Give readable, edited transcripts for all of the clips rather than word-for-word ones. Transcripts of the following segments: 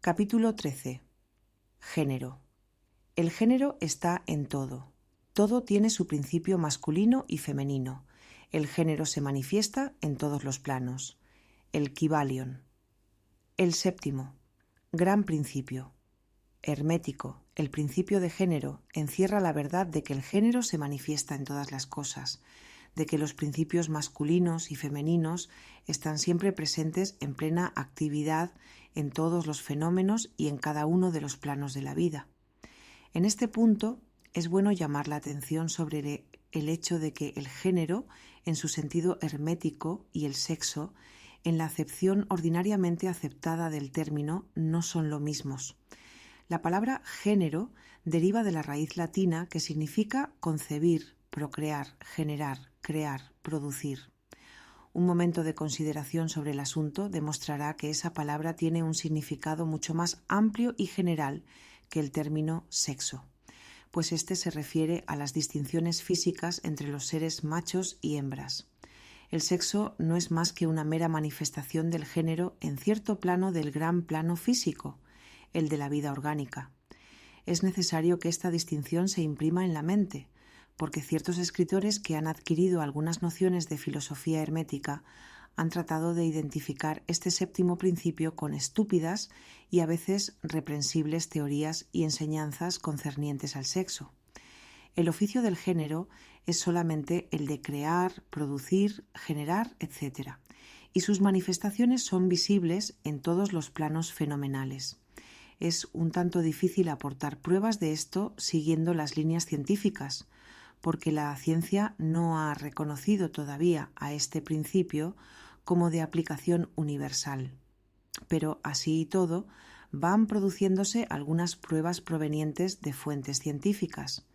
Capítulo 13. Género. El género está en todo. Todo tiene su principio masculino y femenino. El género se manifiesta en todos los planos. El Kybalion. El séptimo. Gran principio. Hermético. El principio de género encierra la verdad de que el género se manifiesta en todas las cosas, de que los principios masculinos y femeninos están siempre presentes en plena actividad en todos los fenómenos y en cada uno de los planos de la vida. En este punto es bueno llamar la atención sobre el hecho de que el género, en su sentido hermético, y el sexo, en la acepción ordinariamente aceptada del término, no son lo mismos. La palabra género deriva de la raíz latina que significa concebir, procrear, generar, crear, producir. Un momento de consideración sobre el asunto demostrará que esa palabra tiene un significado mucho más amplio y general que el término sexo, pues este se refiere a las distinciones físicas entre los seres machos y hembras. El sexo no es más que una mera manifestación del género en cierto plano del gran plano físico, el de la vida orgánica. Es necesario que esta distinción se imprima en la mente, porque ciertos escritores que han adquirido algunas nociones de filosofía hermética han tratado de identificar este séptimo principio con estúpidas y a veces reprensibles teorías y enseñanzas concernientes al sexo. El oficio del género es solamente el de crear, producir, generar, etc., y sus manifestaciones son visibles en todos los planos fenomenales. Es un tanto difícil aportar pruebas de esto siguiendo las líneas científicas, porque la ciencia no ha reconocido todavía a este principio como de aplicación universal. Pero así y todo, van produciéndose algunas pruebas provenientes de fuentes científicas.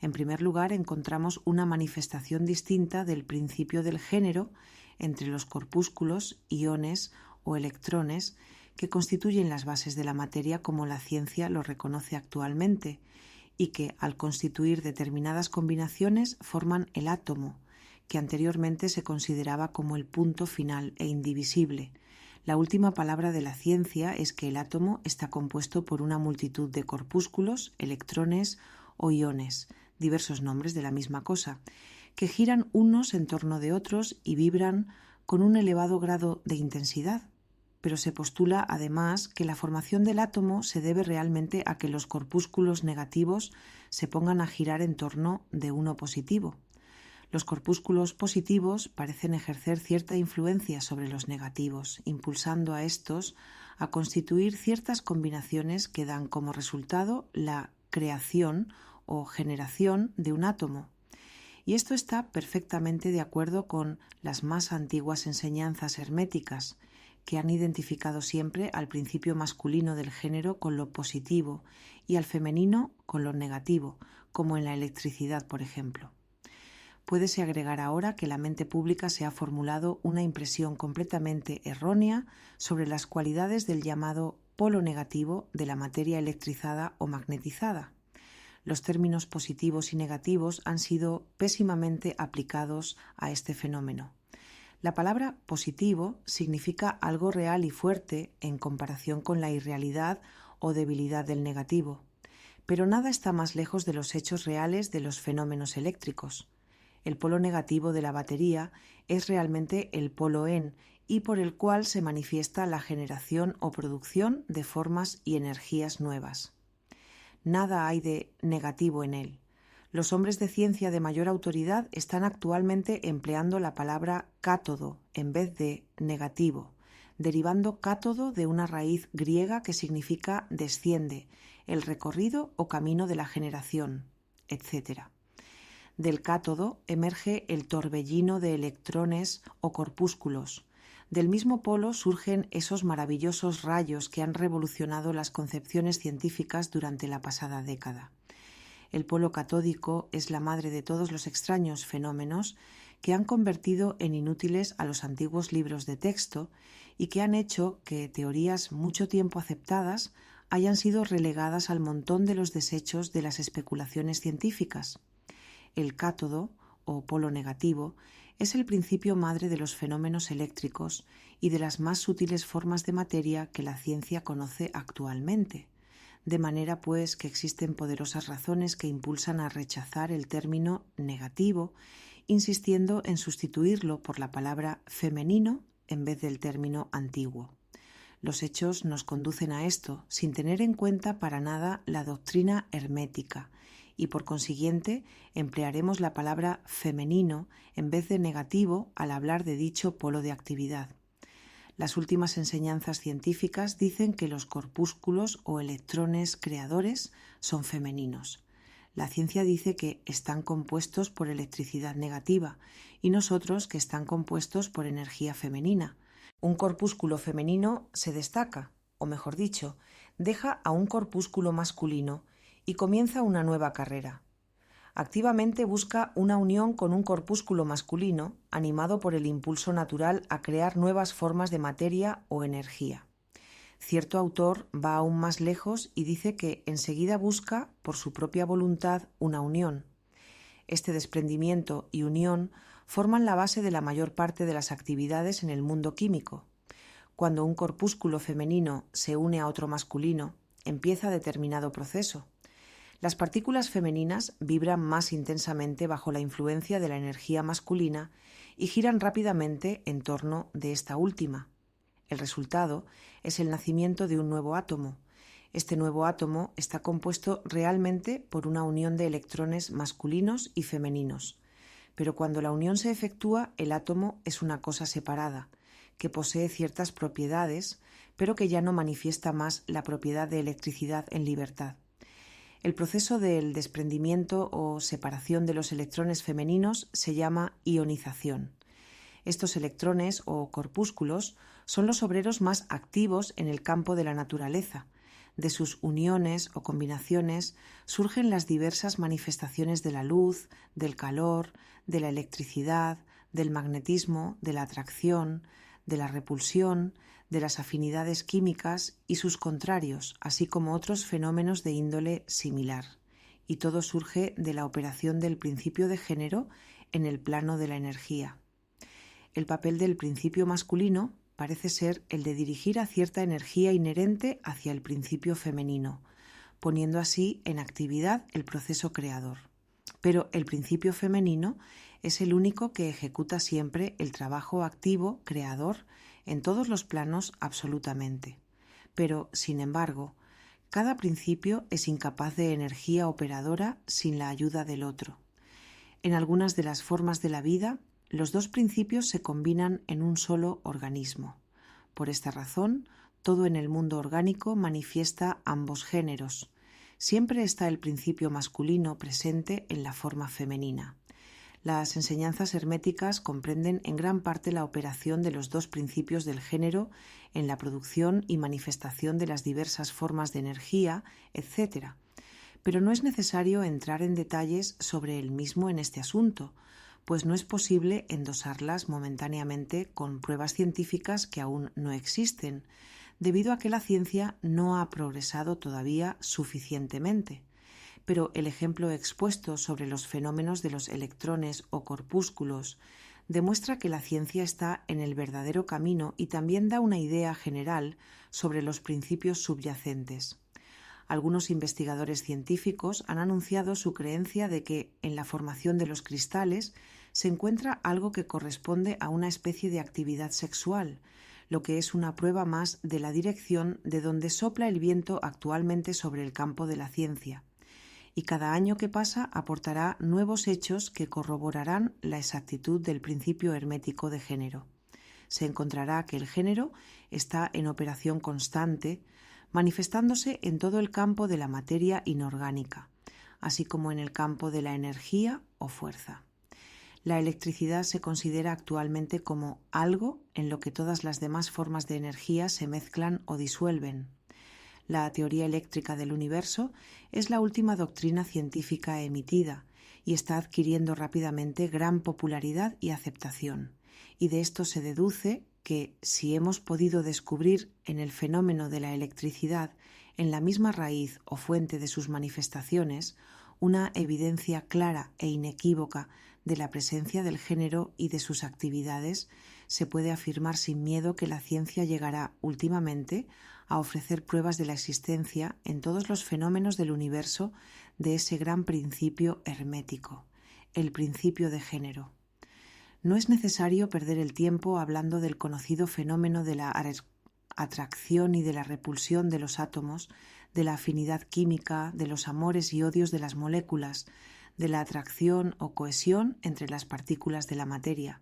En primer lugar, encontramos una manifestación distinta del principio del género entre los corpúsculos, iones o electrones que constituyen las bases de la materia como la ciencia lo reconoce actualmente, y que, al constituir determinadas combinaciones, forman el átomo, que anteriormente se consideraba como el punto final e indivisible. La última palabra de la ciencia es que el átomo está compuesto por una multitud de corpúsculos, electrones o iones, diversos nombres de la misma cosa, que giran unos en torno de otros y vibran con un elevado grado de intensidad. Pero se postula además que la formación del átomo se debe realmente a que los corpúsculos negativos se pongan a girar en torno de uno positivo. Los corpúsculos positivos parecen ejercer cierta influencia sobre los negativos, impulsando a estos a constituir ciertas combinaciones que dan como resultado la creación o generación de un átomo. Y esto está perfectamente de acuerdo con las más antiguas enseñanzas herméticas, que han identificado siempre al principio masculino del género con lo positivo y al femenino con lo negativo, como en la electricidad, por ejemplo. Puédese agregar ahora que la mente pública se ha formulado una impresión completamente errónea sobre las cualidades del llamado polo negativo de la materia electrizada o magnetizada. Los términos positivos y negativos han sido pésimamente aplicados a este fenómeno. La palabra positivo significa algo real y fuerte en comparación con la irrealidad o debilidad del negativo, pero nada está más lejos de los hechos reales de los fenómenos eléctricos. El polo negativo de la batería es realmente el polo en y por el cual se manifiesta la generación o producción de formas y energías nuevas. Nada hay de negativo en él. Los hombres de ciencia de mayor autoridad están actualmente empleando la palabra cátodo en vez de negativo, derivando cátodo de una raíz griega que significa desciende, el recorrido o camino de la generación, etc. Del cátodo emerge el torbellino de electrones o corpúsculos. Del mismo polo surgen esos maravillosos rayos que han revolucionado las concepciones científicas durante la pasada década. El polo catódico es la madre de todos los extraños fenómenos que han convertido en inútiles a los antiguos libros de texto y que han hecho que teorías mucho tiempo aceptadas hayan sido relegadas al montón de los desechos de las especulaciones científicas. El cátodo, o polo negativo, es el principio madre de los fenómenos eléctricos y de las más sutiles formas de materia que la ciencia conoce actualmente, de manera pues que existen poderosas razones que impulsan a rechazar el término negativo, insistiendo en sustituirlo por la palabra femenino en vez del término antiguo. Los hechos nos conducen a esto, sin tener en cuenta para nada la doctrina hermética, y por consiguiente emplearemos la palabra femenino en vez de negativo al hablar de dicho polo de actividad. Las últimas enseñanzas científicas dicen que los corpúsculos o electrones creadores son femeninos. La ciencia dice que están compuestos por electricidad negativa y nosotros que están compuestos por energía femenina. Un corpúsculo femenino se destaca, o mejor dicho, deja a un corpúsculo masculino y comienza una nueva carrera. Activamente busca una unión con un corpúsculo masculino, animado por el impulso natural a crear nuevas formas de materia o energía. Cierto autor va aún más lejos y dice que enseguida busca, por su propia voluntad, una unión. Este desprendimiento y unión forman la base de la mayor parte de las actividades en el mundo químico. Cuando un corpúsculo femenino se une a otro masculino, empieza determinado proceso. Las partículas femeninas vibran más intensamente bajo la influencia de la energía masculina y giran rápidamente en torno de esta última. El resultado es el nacimiento de un nuevo átomo. Este nuevo átomo está compuesto realmente por una unión de electrones masculinos y femeninos. Pero cuando la unión se efectúa, el átomo es una cosa separada, que posee ciertas propiedades, pero que ya no manifiesta más la propiedad de electricidad en libertad. El proceso del desprendimiento o separación de los electrones femeninos se llama ionización. Estos electrones o corpúsculos son los obreros más activos en el campo de la naturaleza. De sus uniones o combinaciones surgen las diversas manifestaciones de la luz, del calor, de la electricidad, del magnetismo, de la atracción, de la repulsión, de las afinidades químicas y sus contrarios, así como otros fenómenos de índole similar. Y todo surge de la operación del principio de género en el plano de la energía. El papel del principio masculino parece ser el de dirigir a cierta energía inherente hacia el principio femenino, poniendo así en actividad el proceso creador. Pero el principio femenino es el único que ejecuta siempre el trabajo activo creador en todos los planos absolutamente. Pero, sin embargo, cada principio es incapaz de energía operadora sin la ayuda del otro. En algunas de las formas de la vida, los dos principios se combinan en un solo organismo. Por esta razón, todo en el mundo orgánico manifiesta ambos géneros. Siempre está el principio masculino presente en la forma femenina. Las enseñanzas herméticas comprenden en gran parte la operación de los dos principios del género en la producción y manifestación de las diversas formas de energía, etc. Pero no es necesario entrar en detalles sobre el mismo en este asunto, pues no es posible endosarlas momentáneamente con pruebas científicas que aún no existen, debido a que la ciencia no ha progresado todavía suficientemente. Pero el ejemplo expuesto sobre los fenómenos de los electrones o corpúsculos demuestra que la ciencia está en el verdadero camino y también da una idea general sobre los principios subyacentes. Algunos investigadores científicos han anunciado su creencia de que en la formación de los cristales se encuentra algo que corresponde a una especie de actividad sexual, lo que es una prueba más de la dirección de donde sopla el viento actualmente sobre el campo de la ciencia. Y cada año que pasa aportará nuevos hechos que corroborarán la exactitud del principio hermético de género. Se encontrará que el género está en operación constante, manifestándose en todo el campo de la materia inorgánica, así como en el campo de la energía o fuerza. La electricidad se considera actualmente como algo en lo que todas las demás formas de energía se mezclan o disuelven. La teoría eléctrica del universo es la última doctrina científica emitida y está adquiriendo rápidamente gran popularidad y aceptación. Y de esto se deduce que, si hemos podido descubrir en el fenómeno de la electricidad, en la misma raíz o fuente de sus manifestaciones, una evidencia clara e inequívoca de la presencia del género y de sus actividades, se puede afirmar sin miedo que la ciencia llegará últimamente a ofrecer pruebas de la existencia en todos los fenómenos del universo de ese gran principio hermético, el principio de género. No es necesario perder el tiempo hablando del conocido fenómeno de la atracción y de la repulsión de los átomos, de la afinidad química, de los amores y odios de las moléculas, de la atracción o cohesión entre las partículas de la materia.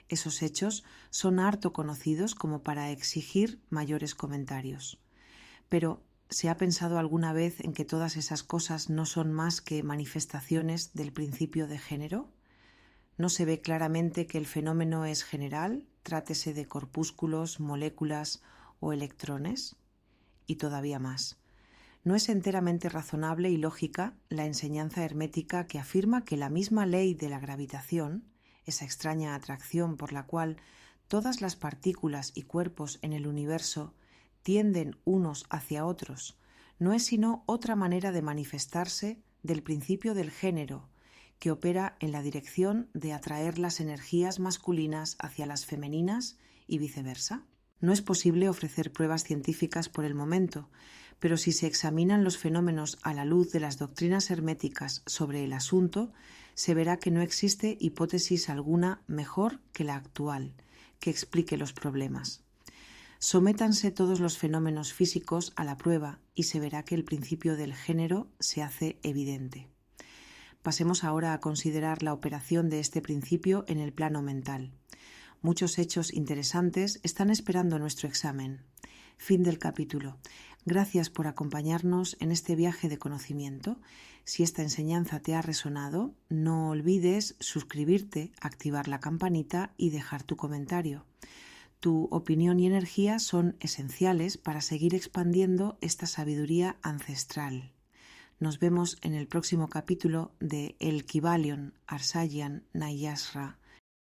Esos hechos son harto conocidos como para exigir mayores comentarios. Pero, ¿se ha pensado alguna vez en que todas esas cosas no son más que manifestaciones del principio de género? ¿No se ve claramente que el fenómeno es general, trátese de corpúsculos, moléculas o electrones? Y todavía más. ¿No es enteramente razonable y lógica la enseñanza hermética que afirma que la misma ley de la gravitación, esa extraña atracción por la cual todas las partículas y cuerpos en el universo tienden unos hacia otros, no es sino otra manera de manifestarse del principio del género, que opera en la dirección de atraer las energías masculinas hacia las femeninas y viceversa? No es posible ofrecer pruebas científicas por el momento, pero si se examinan los fenómenos a la luz de las doctrinas herméticas sobre el asunto, se verá que no existe hipótesis alguna mejor que la actual, que explique los problemas. Sométanse todos los fenómenos físicos a la prueba y se verá que el principio del género se hace evidente. Pasemos ahora a considerar la operación de este principio en el plano mental. Muchos hechos interesantes están esperando nuestro examen. Fin del capítulo. Gracias por acompañarnos en este viaje de conocimiento. Si esta enseñanza te ha resonado, no olvides suscribirte, activar la campanita y dejar tu comentario. Tu opinión y energía son esenciales para seguir expandiendo esta sabiduría ancestral. Nos vemos en el próximo capítulo de El Kybalion Arsayan Nayasra.